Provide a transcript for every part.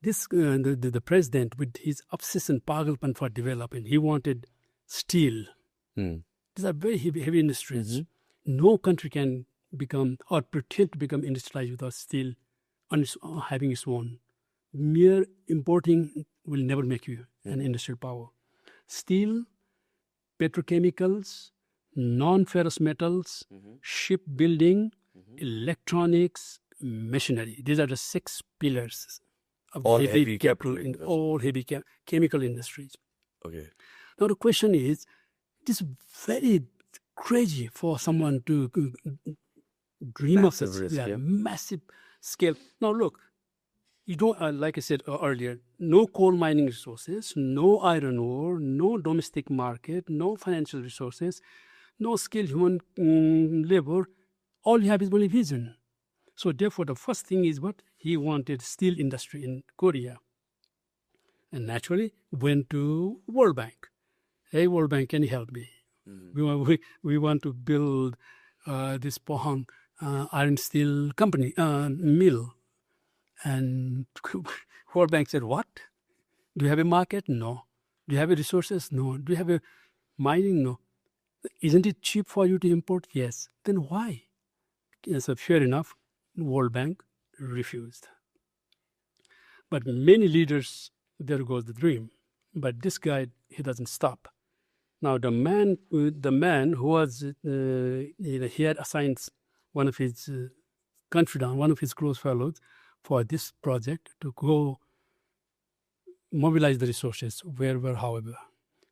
the president, with his obsession, pagalpan for development, he wanted steel. These are very heavy industries. No country can become or pretend to become industrialized without steel having its own. Mere importing will never make you an industrial power. Steel, petrochemicals, non-ferrous metals, shipbuilding, electronics, machinery. These are the 6 pillars of All heavy heavy capital capital in all heavy chemical industries. Okay. Now the question is, it is very crazy for someone to dream Massive of such risk, yeah. massive scale. Now look, you don't, like I said earlier, no coal mining resources, no iron ore, no domestic market, no financial resources, no skilled human labor. All you have is only vision. So therefore, the first thing is what? He wanted steel industry in Korea. And naturally went to World Bank. Hey, World Bank, can you help me? We want to build this Pohang iron steel company, mill. And World Bank said, what? Do you have a market? No. Do you have a resources? No. Do you have a mining? No. Isn't it cheap for you to import? Yes. Then why? So fair enough, World Bank refused. But many leaders, there goes the dream. But this guy, he doesn't stop. Now the man who was, he had assigned one of his confidant, one of his close fellows, for this project to go mobilize the resources wherever, however.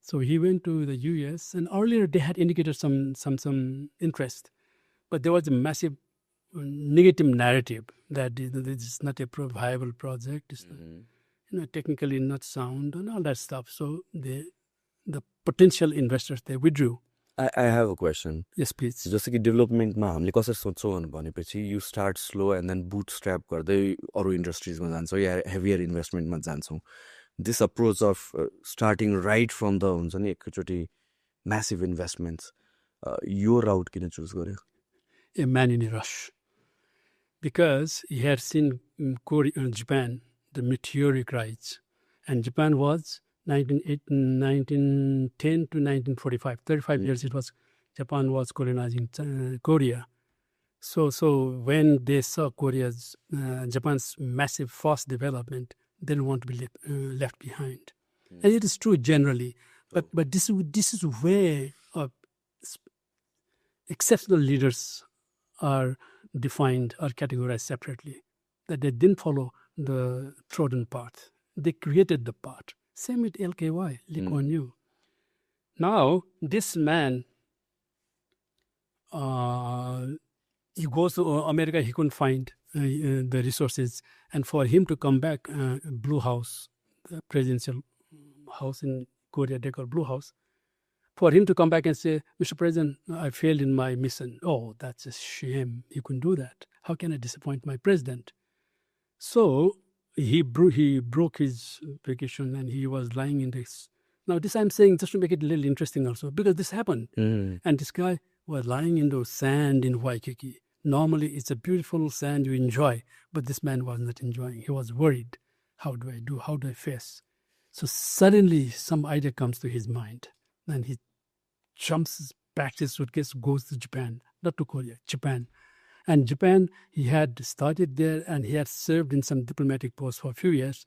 So he went to the US, and earlier they had indicated some interest, but there was a massive negative narrative that this is not a viable project, it's technically not sound, and all that stuff. So the potential investors, they withdrew. I have a question. Yes, please. जस्तो कि डेभलपमेन्टमा हामीले कसरी सोच्छौँ भनेपछि you start slow and then bootstrap गर्दै अरू इन्डस्ट्रिजमा जान्छौँ या हेभियर इन्भेस्टमेन्टमा जान्छौँ. This approach of starting right from the हुन्छ नि एकैचोटि म्यासिभ इन्भेस्टमेन्ट्स, यो राउट किन चुज गर्यो? A man in a rush, because he had seen Japan, the meteoric rise, and Japan was 1910 to 1945, 35 years it was, Japan was colonizing Korea. So when they saw Japan's massive fast development, they didn't want to be left behind. And it is true generally, but this is where exceptional leaders are defined or categorized separately, that they didn't follow the trodden path. They created the path. Same with LKY, Lee Kuan Yew. Now, this man, he goes to America, he couldn't find the resources. And for him to come back, Blue House, the presidential house in Korea, they call Blue House, for him to come back and say, Mr. President, I failed in my mission. Oh, that's a shame. He couldn't do that. How can I disappoint my president? So he broke his vacation and he was lying in this. Now, this I'm saying just to make it a little interesting also, because this happened. And this guy was lying in the sand in Waikiki. Normally, it's a beautiful sand you enjoy, but this man was not enjoying. He was worried. How do I do? How do I face? So suddenly, some idea comes to his mind. And he jumps, packs his suitcase, goes to Japan, not to Korea, Japan. And Japan, he had started there and he had served in some diplomatic posts for a few years.